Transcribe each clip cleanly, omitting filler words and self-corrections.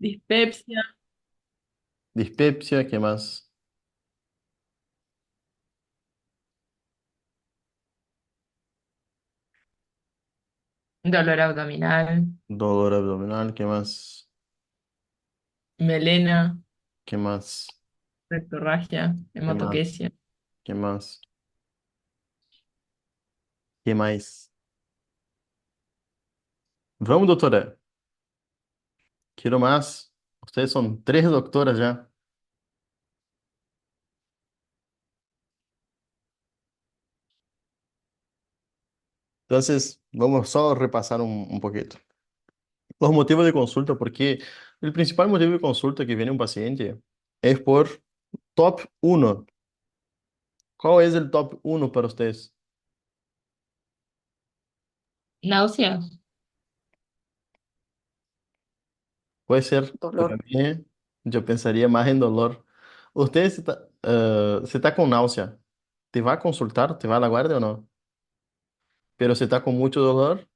dispepsia, Dispepsia, ¿qué más? dolor abdominal, Dolor abdominal, ¿qué más? melena, ¿Qué más? rectorragia, ¿Qué más? hematoquesia. ¿Qué más? ¿Qué más? Vamos, doutora. Quiero más. Ustedes son tres doctoras ya. Entonces, vamos solo a repasar un poquito. Los motivos de consulta, porque el principal motivo de consulta que viene un paciente es por top uno. ¿Cuál es el top uno para ustedes? Náuseas, Puede ser, pero a dolor. mí yo pensaría más en dolor. Usted se está con náusea, ¿te va a consultar? ¿Te va a la guardia o no? Pero si está con mucho dolor,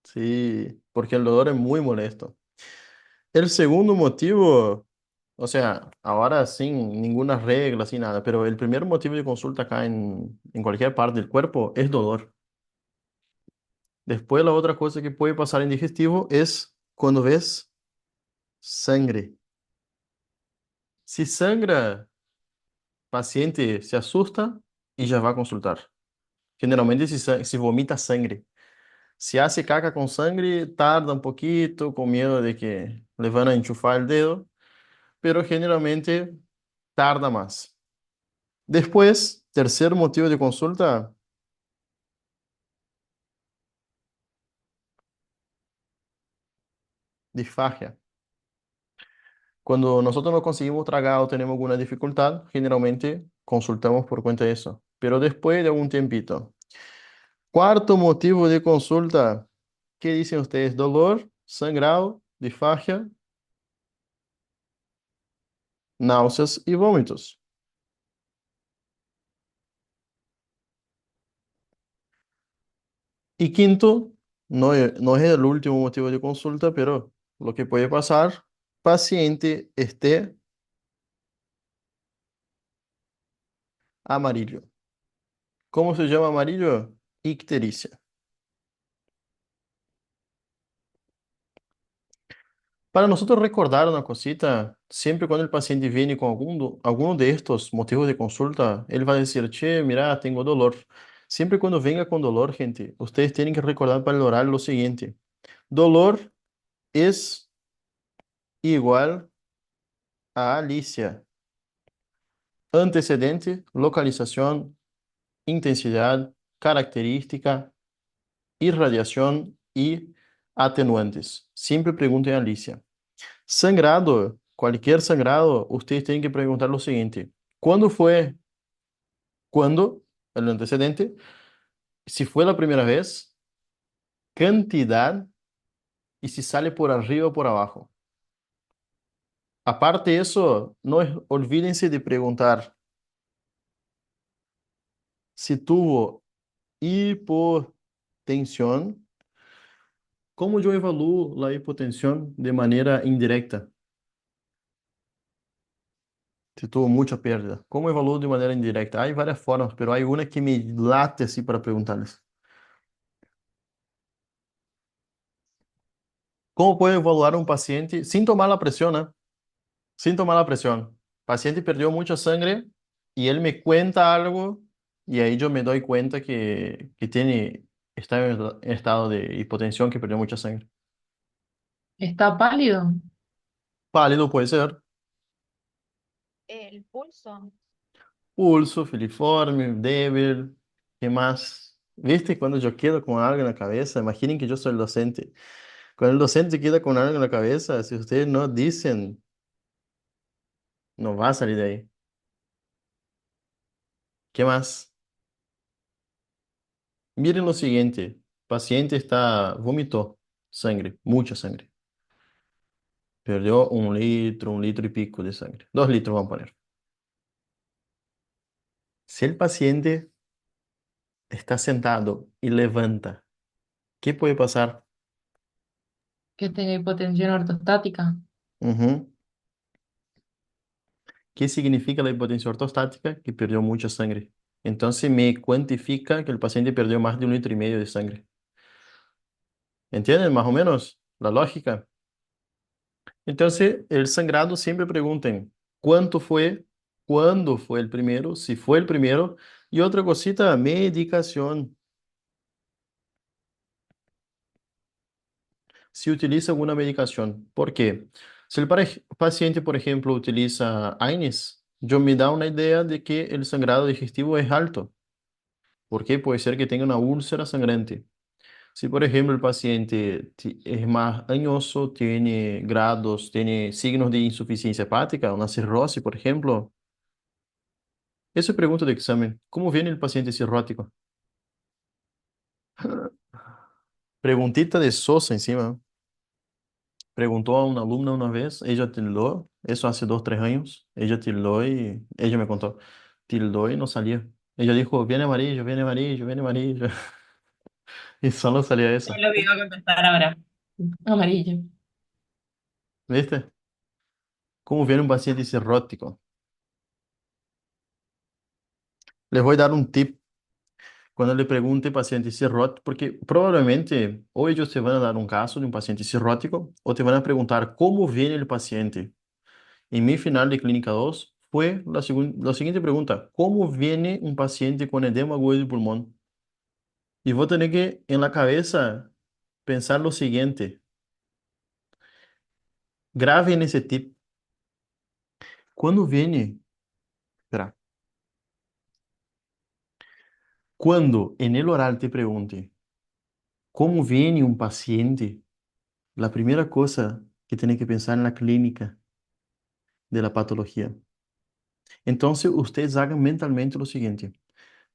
sí, porque el dolor es muy molesto. El segundo motivo, o sea, ahora sin ninguna regla, sin nada, pero el primer motivo de consulta acá en cualquier parte del cuerpo es dolor. Después la otra cosa que puede pasar en digestivo es cuando ves sangre. Si sangra, paciente se asusta y ya va a consultar. Generalmente si vomita sangre. Si hace caca con sangre, tarda un poquito, con miedo de que le van a enchufar el dedo, pero generalmente tarda más. Después, tercer motivo de consulta, disfagia. Cuando nosotros no conseguimos tragar o tenemos alguna dificultad, generalmente consultamos por cuenta de eso, pero después de algún tiempito. Cuarto motivo de consulta, ¿qué dicen ustedes? Dolor, sangrado, disfagia, náuseas y vómitos. Y quinto, no es el último motivo de consulta, pero lo que puede pasar, paciente esté amarillo. ¿Cómo se llama amarillo? Ictericia. Para nosotros recordar una cosita, siempre cuando el paciente viene con alguno de estos motivos de consulta, él va a decir, che, mira, tengo dolor. Siempre cuando venga con dolor, gente, ustedes tienen que recordar para el oral lo siguiente. Dolor es igual a Alicia. Antecedente, localización, intensidad, característica, irradiación y atenuantes. Siempre pregunten a Alicia. Sangrado, cualquier sangrado, ustedes tienen que preguntar lo siguiente. ¿Cuándo fue? ¿Cuándo? El antecedente. Si fue la primera vez, cantidad y si sale por arriba o por abajo. Aparte de eso, no olvídense de preguntar si tuvo hipotensión. ¿Cómo yo evalúo la hipotensión de manera indirecta? Si tuvo mucha pérdida. ¿Cómo evalúo de manera indirecta? Hay varias formas, pero hay una que me late así para preguntarles. ¿Cómo puedo evaluar un paciente sin tomar la presión, ¿eh? Sin tomar la presión. Paciente perdió mucha sangre y él me cuenta algo y ahí yo me doy cuenta está en estado de hipotensión, que perdió mucha sangre. ¿Está pálido? Pálido puede ser. El pulso. Pulso, filiforme, débil. ¿Qué más? ¿Viste? Cuando yo quedo con algo en la cabeza, imaginen que yo soy el docente. Cuando el docente queda con algo en la cabeza, si ustedes no dicen, no va a salir de ahí. ¿Qué más? Miren lo siguiente. Paciente vomitó sangre, mucha sangre. Perdió un litro y pico de sangre. 2 litros vamos a poner. Si el paciente está sentado y levanta, ¿qué puede pasar? Que tenga hipotensión ortostática. Ujú. ¿Qué significa la hipotensión ortostática? Que perdió mucha sangre. Entonces me cuantifica que el paciente perdió más de 1,5 litros de sangre. ¿Entienden más o menos la lógica? Entonces, el sangrado siempre pregunten cuánto fue, cuándo fue el primero, si fue el primero. Y otra cosita, medicación. Si utiliza alguna medicación. ¿Por qué? Si el paciente, por ejemplo, utiliza AINES, yo me da una idea de que el sangrado digestivo es alto. ¿Por qué? Puede ser que tenga una úlcera sangrante. Si, por ejemplo, el paciente es más añoso, tiene grados, tiene signos de insuficiencia hepática, una cirrosis, por ejemplo. Essa é pergunta do exame. Como viene el paciente cirrótico? Preguntita de Sosa encima. Preguntó a una alumna una vez, ella tildó, eso hace 2, 3 años, ella tildó y ella me contó, tildó y no salía. Ella dijo, viene amarillo, viene amarillo, viene amarillo. Y solo salía Es eso. lo que iba a contestar ahora. Amarillo. ¿Viste? ¿Cómo viene un paciente cirrótico? Les voy a dar un tip cuando le pregunte paciente cirrótico, porque probablemente o ellos te van a dar un caso de un paciente cirrótico o te van a preguntar cómo viene el paciente. En mi final de Clínica 2 fue la siguiente pregunta: ¿cómo viene un paciente con edema agudo de pulmón? Y vos tenés que en la cabeza pensar lo siguiente, grave en ese tip. Cuando viene, espera, cuando en el oral te pregunte cómo viene un paciente, la primera cosa que tenés que pensar en la clínica de la patología. Entonces, ustedes hagan mentalmente lo siguiente.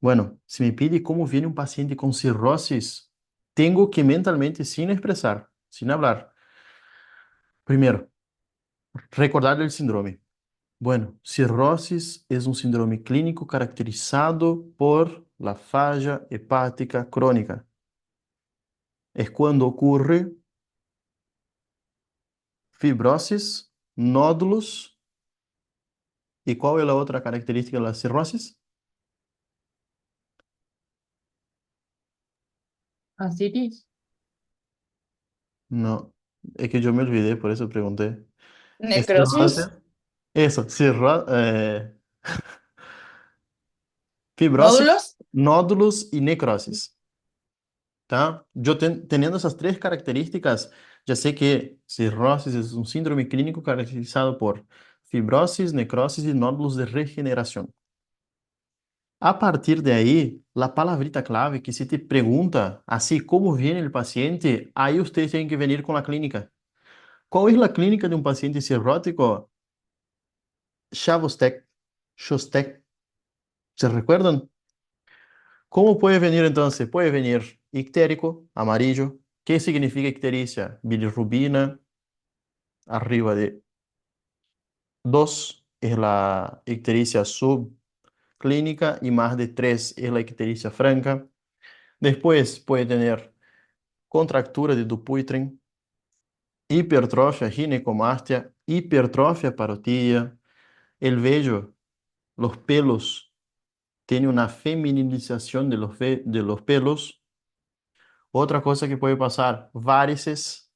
Bueno, si me pide cómo viene un paciente con cirrosis, tengo que mentalmente, sin expresar, sin hablar, primero, recordar el síndrome. Bueno, cirrosis es un síndrome clínico caracterizado por la falla hepática crónica. Es cuando ocurre fibrosis, nódulos. ¿Y cuál es la otra característica de la cirrosis? Asiris. No, es que yo me olvidé, por eso pregunté. Es Necrosis. cirrosis. Eso, fibrosis, Nódulos. nódulos y necrosis, ¿tá? Yo teniendo esas tres características, ya sé que cirrosis es un síndrome clínico caracterizado por fibrosis, necrosis y nódulos de regeneración. A partir de ahí, la palabrita clave que se te pregunta, así como viene el paciente, ahí ustedes tienen que venir con la clínica. ¿Cuál es la clínica de un paciente cirrótico? Chavostek, Shostek, ¿se recuerdan? ¿Cómo puede venir entonces? Puede venir ictérico, amarillo. ¿Qué significa ictericia? Bilirrubina arriba de 2 es la ictericia subclínica y más de 3 es la ictericia franca. Después puede tener contractura de Dupuytren, hipertrofia ginecomastia, hipertrofia parotídea. El vello, los pelos, tiene una femininización de los pelos. Otra cosa que puede pasar, varices.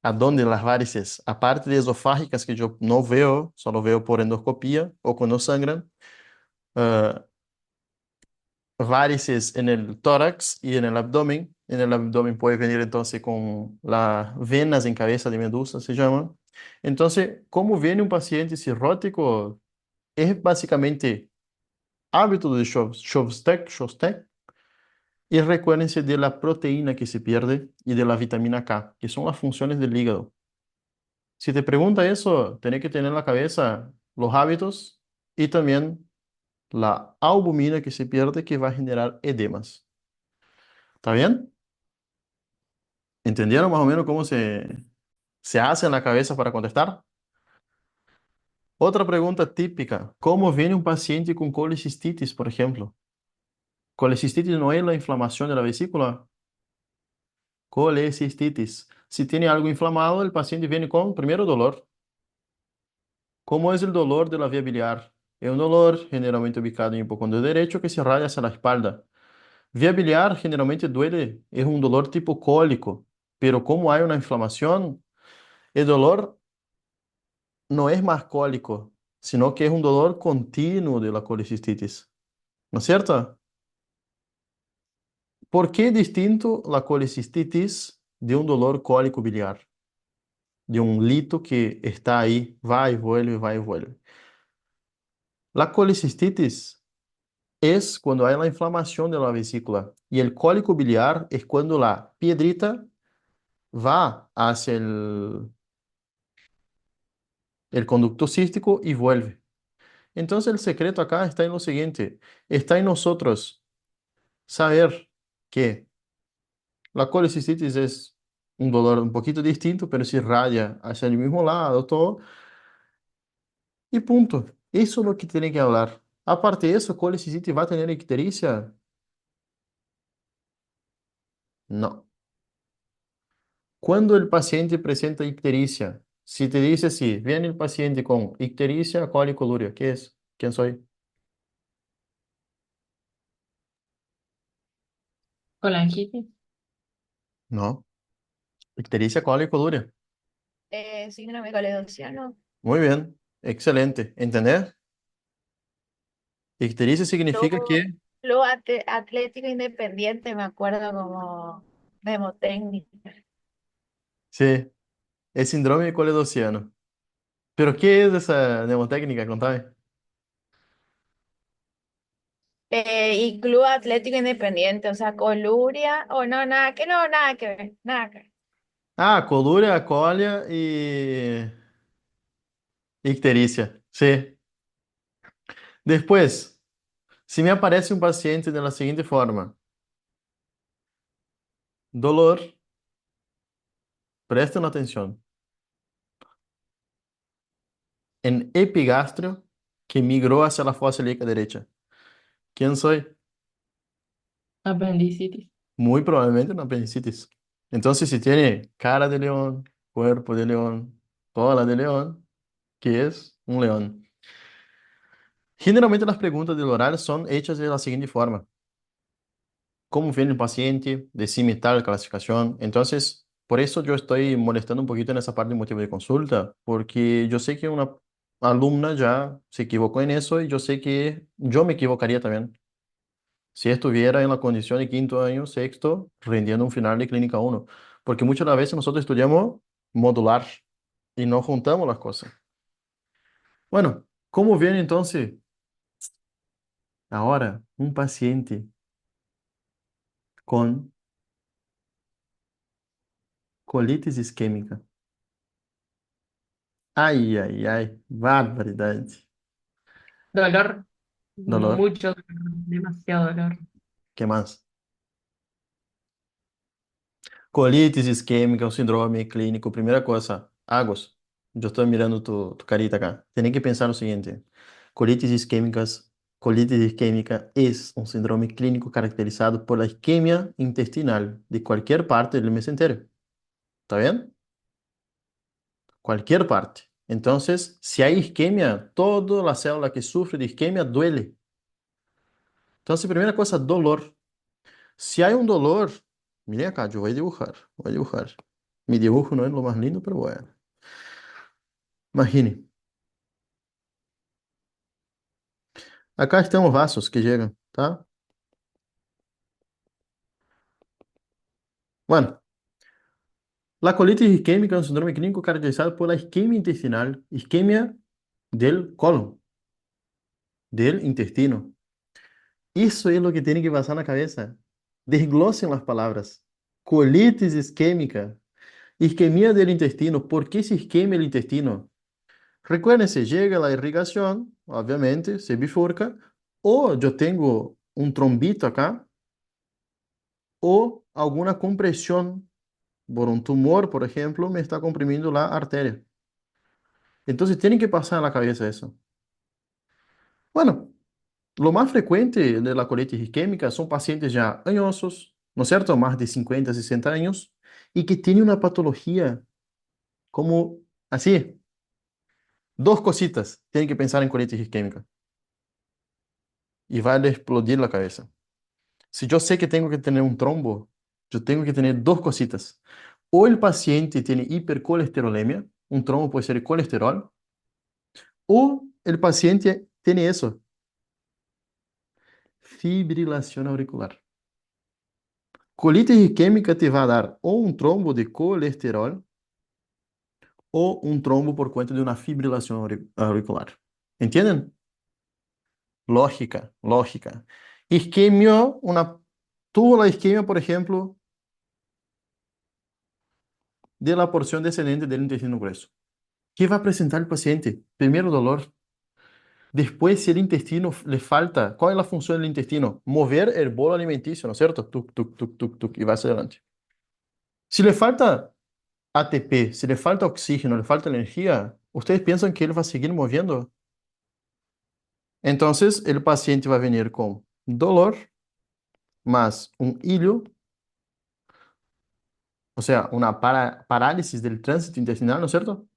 ¿A dónde las varices? Aparte de esofágicas que yo no veo, solo veo por endoscopía o cuando sangran, ah, varices en el tórax y en el abdomen. En el abdomen puede venir entonces con las venas en cabeza de medusa, se llama. Entonces, ¿cómo viene un paciente cirrótico? Es básicamente hábito de Shostak, y recuérdense de la proteína que se pierde y de la vitamina K, que son las funciones del hígado. Si te pregunta eso, tenés que tener en la cabeza los hábitos y también la albumina que se pierde que va a generar edemas. ¿Está bien? ¿Entendieron más o menos cómo se hace en la cabeza para contestar? Otra pregunta típica: ¿cómo viene un paciente con colecistitis, por ejemplo? Colecistitis no es la inflamación de la vesícula. Colecistitis. Si tiene algo inflamado, el paciente viene con, primero, dolor. ¿Cómo es el dolor de la vía biliar? Es un dolor generalmente ubicado en el hipocondrio derecho que se irradia hacia la espalda. Vía biliar generalmente duele, es un dolor tipo cólico, pero como hay una inflamación, el dolor no es más cólico, sino que es un dolor continuo de la colicistitis. ¿No es cierto? ¿Por qué es distinto la colicistitis de un dolor cólico biliar? De un lito que está ahí, va y vuelve, va y vuelve. La colicistitis es cuando hay la inflamación de la vesícula y el cólico biliar es cuando la piedrita va hacia el conducto cístico y vuelve. Entonces el secreto acá está en lo siguiente, está en nosotros saber que la colicistitis es un dolor un poquito distinto, pero se irradia hacia el mismo lado, todo, y punto. Eso es lo que tiene que hablar. Aparte de eso, colicistitis va a tener ictericia. No. Cuando el paciente presenta ictericia, si te dice así, viene el paciente con ictericia, colicoluria, ¿qué es? ¿Quién soy? Colangitis. No. Ictericia, colicoluria. Síndrome coledociano. Muy bien, excelente. ¿Entendés? Ictericia significa Club, que, Atlético Independiente, me acuerdo como mnemotécnica. sí, es síndrome de coledociano. ¿Pero qué es esa mnemotécnica? Contame. Y Club Atlético Independiente, o sea, Coluria, o no, nada que ver, nada que ver. Ah, coluria, colia y ictericia. Sí. Después, si me aparece un paciente de la siguiente forma, dolor, presten atención. En epigastrio que migró hacia la fosa ilíaca derecha. ¿Quién soy? Apendicitis. Muy probablemente una apendicitis. Entonces, si tiene cara de león, cuerpo de león, cola de león, ¿qué es? Un león. Generalmente las preguntas del oral son hechas de la siguiente forma. ¿Cómo viene el paciente? Decime tal clasificación. Entonces, por eso yo estoy molestando un poquito en esa parte de motivo de consulta, porque yo sé que una alumna ya se equivocó en eso y yo sé que yo me equivocaría también. Si estuviera en la condición de quinto año, sexto, rindiendo un final de clínica uno. Porque muchas de las veces nosotros estudiamos modular y no juntamos las cosas. Bueno, ¿cómo viene entonces ahora un paciente con colitis isquémica? Ay, ay, ay, barbaridade. Dolor. Dolor, Mucho dolor. Demasiado dolor. ¿qué más? Colitis isquémica, un síndrome clínico. Primera cosa, Agos, yo estoy mirando tu carita acá. Tienes que pensar lo siguiente. Colitis isquémicas, colitis isquémica es un síndrome clínico caracterizado por la isquemia intestinal de cualquier parte del mesenterio. ¿Está bien? Cualquier parte. Entonces, si hay isquemia, toda la célula que sufre de isquemia duele. Entonces, primera cosa, dolor. Si hay un dolor, miren acá, yo voy a dibujar, voy a dibujar. Mi dibujo no es lo más lindo, pero bueno. Imagine, acá estão os vasos que llegan, ¿tá? Bueno, la colitis isquémica es un síndrome clínico caracterizado por la isquemia intestinal, isquemia del colon, del intestino. Eso es lo que tiene que pasar en la cabeza. Desglosen las palabras. Colitis isquémica, isquemia del intestino. ¿Por qué se isquemia el intestino? Recuérdense, llega la irrigación, obviamente, se bifurca, o yo tengo un trombito acá, o alguna compresión por un tumor, por ejemplo, me está comprimiendo la arteria. Entonces tiene que pasar a la cabeza eso. Bueno, lo más frecuente de la colitis isquémica son pacientes ya añosos, ¿no es cierto? Más de 50, 60 años, y que tiene una patología como así, dos cositas, tiene que pensar en colitis isquémica y va a explodir la cabeza. Si yo sé que tengo que tener un trombo, yo tengo que tener dos cositas. O el paciente tiene hipercolesterolemia, un trombo puede ser el colesterol, o el paciente tiene eso, fibrilación auricular. Colitis isquémica te va a dar o un trombo de colesterol o un trombo por cuenta de una fibrilación auricular. ¿Entienden? Lógica, lógica. Isquemia, tuvo la isquemia, por ejemplo, de la porción descendente del intestino grueso. ¿Qué va a presentar el paciente? Primero dolor. Después, si el intestino le falta, ¿cuál es la función del intestino? Mover el bolo alimenticio, ¿no es cierto? Tuc, tuc, tuc, tuc, tuc, y va hacia adelante. Si le falta ATP, si le falta oxígeno, le falta energía, ¿ustedes piensan que él va a seguir moviendo? Entonces, el paciente va a venir con dolor más un hilo, o sea, una parálisis del tránsito intestinal, ¿no es cierto?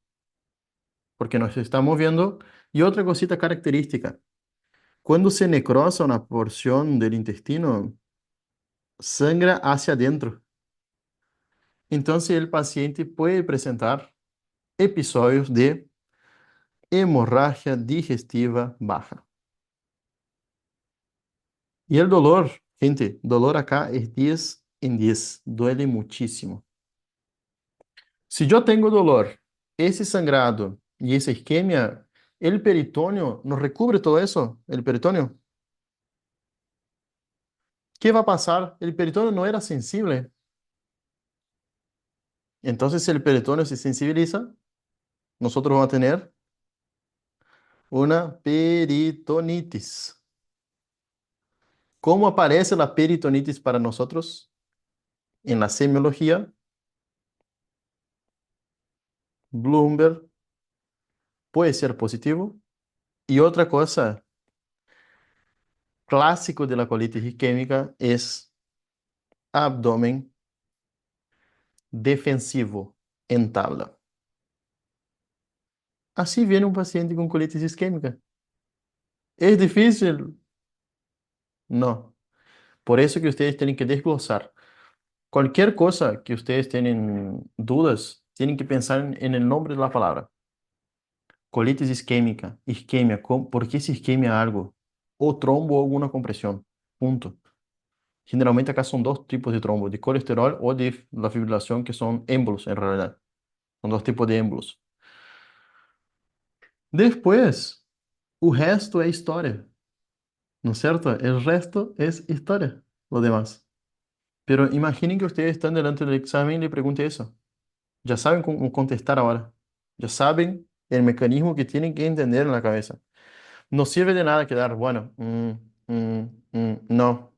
Porque no se está moviendo. Y otra cosita característica, cuando se necrosa una porción del intestino, sangra hacia adentro. Entonces, el paciente puede presentar episodios de hemorragia digestiva baja. Y el dolor, gente, dolor acá es 10 en 10, duele muchísimo. Si yo tengo dolor, ese sangrado y esa isquemia, el peritoneo nos recubre todo eso, el peritoneo. ¿Qué va a pasar? El peritoneo no era sensible. Entonces, si el peritoneo se sensibiliza, nosotros vamos a tener una peritonitis. ¿Cómo aparece la peritonitis para nosotros? En la semiología, Bloomberg puede ser positivo. Y otra cosa clásico de la colitis isquémica es abdomen defensivo en tabla. Así viene un paciente con colitis isquémica. ¿Es difícil? No. Por eso que ustedes tienen que desglosar. Cualquier cosa que ustedes tienen dudas, tienen que pensar en el nombre de la palabra. Colitis isquémica, isquemia, ¿por qué se isquemia algo? O trombo o alguna compresión. Punto. Generalmente acá son dos tipos de trombo, de colesterol o de la fibrilación, que son émbolos en realidad. Son dos tipos de émbolos. Después, o resto é história, ¿no es cierto? El resto es historia, lo demás. Pero imaginen que ustedes están delante del examen y le pregunten eso. Ya saben cómo contestar ahora. Ya saben el mecanismo que tienen que entender en la cabeza. No sirve de nada quedar, bueno, no.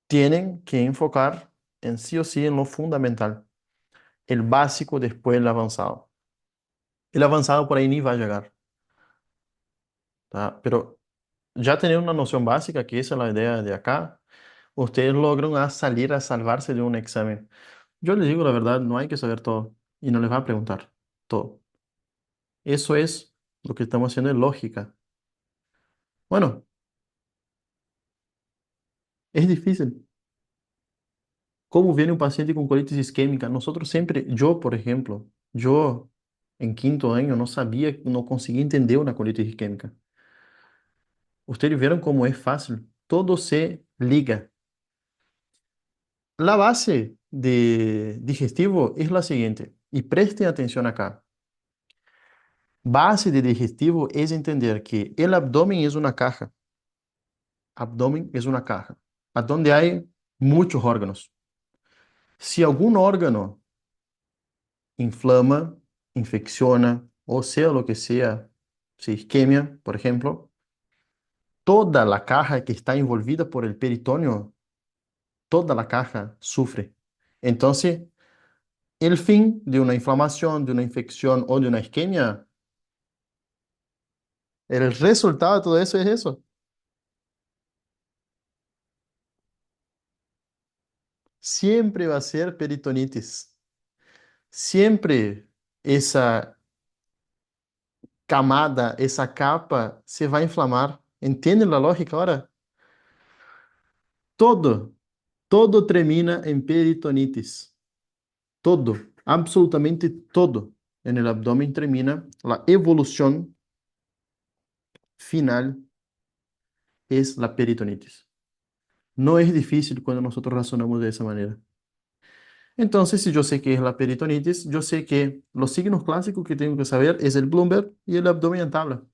Tienen que enfocar en sí o sí en lo fundamental. El básico después el avanzado. El avanzado por ahí ni va a llegar, ¿tá? Pero ya tener una noción básica, que esa es la idea de acá, ustedes logran salir a salvarse de un examen. Yo les digo la verdad, no hay que saber todo y no les va a preguntar todo. Eso es lo que estamos haciendo en lógica. Bueno, es difícil. ¿Cómo viene un paciente con colitis isquémica? Nosotros siempre, yo por ejemplo, yo en quinto año no sabía, no conseguía entender una colitis isquémica. Ustedes vieron cómo es fácil. Todo se liga. La base de digestivo es la siguiente, y presten atención acá. Base de digestivo es entender que el abdomen es una caja. Abdomen es una caja, a donde hay muchos órganos. Si algún órgano inflama, infecciona, o sea lo que sea, se isquemia, por ejemplo, toda la caja que está envolvida por el peritoneo, toda la caja sufre. Entonces, el fin de una inflamación, de una infección o de una isquemia, el resultado de todo eso es eso. siempre va a ser peritonitis. Siempre esa camada, esa capa se va a inflamar. ¿Entienden la lógica ahora? Todo, todo termina en peritonitis. Todo, absolutamente todo en el abdomen termina. La evolución final es la peritonitis. No es difícil cuando nosotros razonamos de esa manera. Entonces, si yo sé que es la peritonitis, yo sé que los signos clásicos que tengo que saber es el Bloomberg y el abdomen en tabla.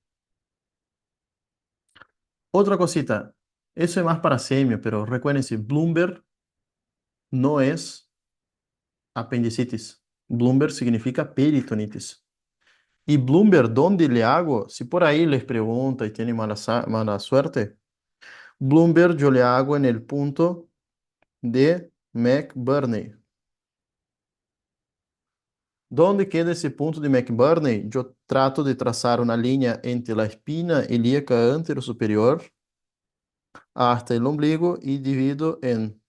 Otra cosita, eso es más para semia, pero recuérdense, Bloomberg no es apendicitis. Bloomberg significa peritonitis. Y Bloomberg, ¿dónde le hago? Si por ahí les pregunta y tiene mala suerte, Bloomberg yo le hago en el punto de McBurney. ¿Dónde queda esse ponto de McBurney? Eu trato de traçar uma linha entre a espina ilíaca anterosuperior hasta el ombligo y divido en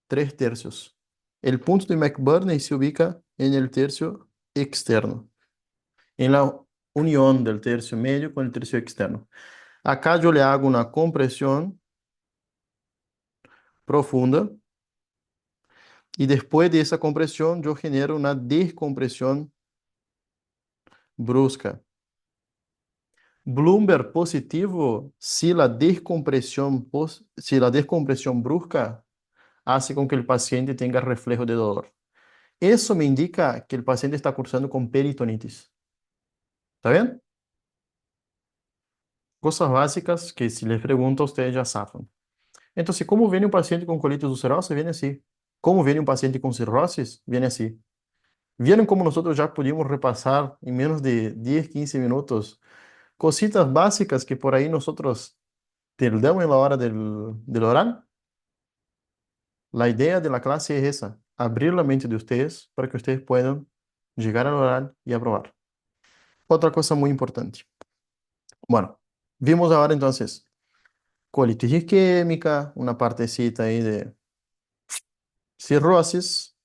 3 tercios. El punto de McBurney se ubica en el tercio externo, en la unión del tercio medio con el tercio externo. Acá yo le hago una compresión profunda y después de esa compresión yo genero una descompresión brusca. Bloomberg positivo se la descompresión brusca hace con que el paciente tenga reflejo de dolor. Eso me indica que el paciente está cursando con peritonitis. ¿Está bien? Cosas básicas que si les pregunto ustedes ya saben. Entonces, ¿cómo viene un paciente con colitis ulcerosa? Viene así. ¿Cómo viene un paciente con cirrosis? Viene así. ¿Vieron cómo nosotros ya pudimos repasar en menos de 10, 15 minutos cositas básicas que por ahí nosotros perdemos en la hora del oral? La idea de la clase es esa, abrir la mente de ustedes para que ustedes puedan llegar al oral y aprobar. Otra cosa muy importante. Bueno, vimos ahora entonces colitis isquémica, una partecita ahí de cirrosis,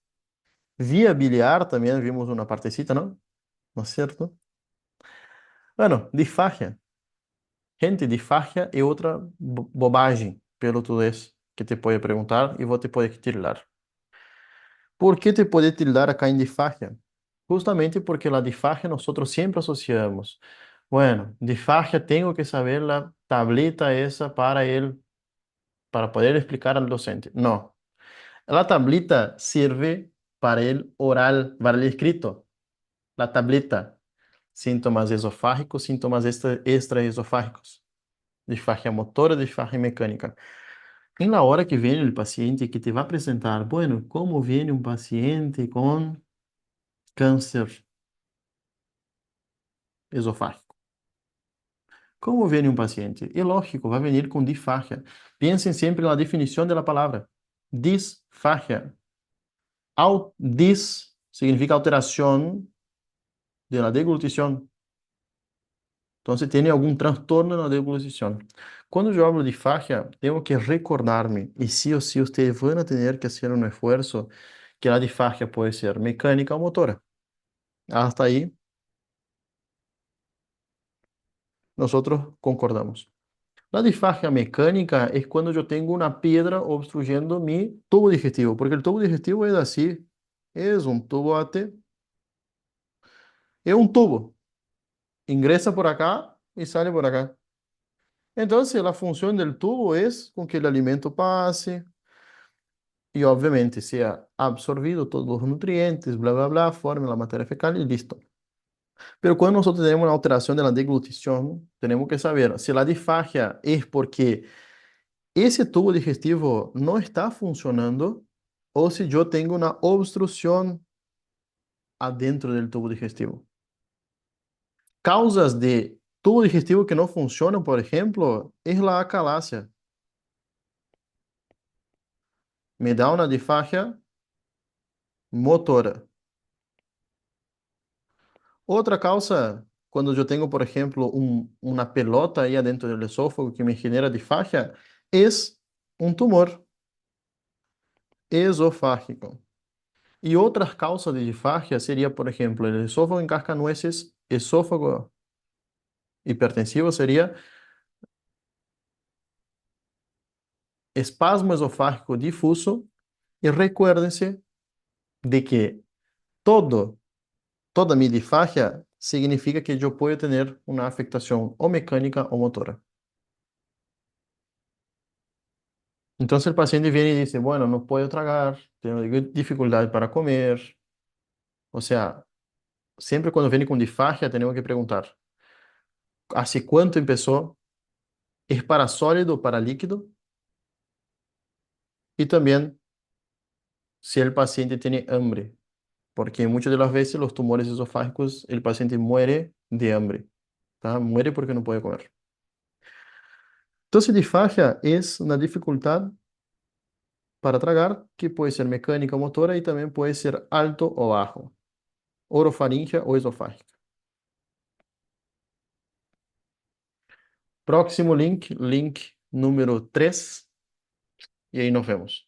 vía biliar también vimos una partecita, ¿no? ¿No es cierto? Bueno, disfagia. Gente, disfagia é outra bobagem, pelo tudez, que te pode perguntar e vou te poder tildar. ¿Por qué te puede tildar acá en disfagia? Justamente porque la disfagia nosotros siempre asociamos. Bueno, disfagia tengo que saber la tableta esa para poder explicar al docente. No, la tablita sirve para el oral, para el escrito. La tableta, síntomas esofágicos, síntomas extraesofágicos. Disfagia motora, disfagia mecânica. En la hora que viene el paciente que te va a presentar, bueno, ¿cómo viene un paciente con câncer esofágico? ¿Cómo viene un paciente? Es lógico, va a venir con disfagia. Piensen siempre en la definición de la palabra. Disfagia. Dis significa alteración de la deglutición. Entonces tiene algún trastorno en la deglutición. Cuando yo hablo de disfagia, tengo que recordarme, y sí o sí ustedes van a tener que hacer un esfuerzo, que la disfagia puede ser mecánica o motora. Hasta ahí nosotros concordamos. La disfagia mecánica es cuando yo tengo una piedra obstruyendo mi tubo digestivo, porque el tubo digestivo es así, es un tubo AT, es un tubo, ingresa por acá y sale por acá. Entonces la función del tubo es con que el alimento pase y obviamente sea absorbido todos los nutrientes, bla, bla, bla, forme la materia fecal y listo. Pero cuando nosotros tenemos una alteración de la deglutición, tenemos que saber si la disfagia es porque ese tubo digestivo no está funcionando o si yo tengo una obstrucción adentro del tubo digestivo. Causas de tubo digestivo que no funcionan, por ejemplo, es la acalasia. Me da una disfagia motora. Otra causa, cuando yo tengo, por ejemplo, una pelota ahí adentro del esófago que me genera disfagia, es un tumor. esofágico. Y otras causas de disfagia sería, por ejemplo, el esófago en cascanueces, esófago hipertensivo sería espasmo esofágico difuso. Y recuérdense de que todo, toda mi disfagia significa que yo puedo tener una afectación o mecánica o motora. Entonces el paciente viene y dice, bueno, no puedo tragar, tengo dificultad para comer. O sea, siempre cuando viene con disfagia tenemos que preguntar, ¿hace cuánto empezó? ¿Es para sólido o para líquido? Y también si el paciente tiene hambre, porque muchas de las veces los tumores esofágicos el paciente muere de hambre, ¿tá? Muere porque no puede comer. Entonces, disfagia es una dificultad para tragar que puede ser mecánica o motora y también puede ser alto o bajo, orofaríngea o esofágica. Próximo link, link número 3, y ahí nos vemos.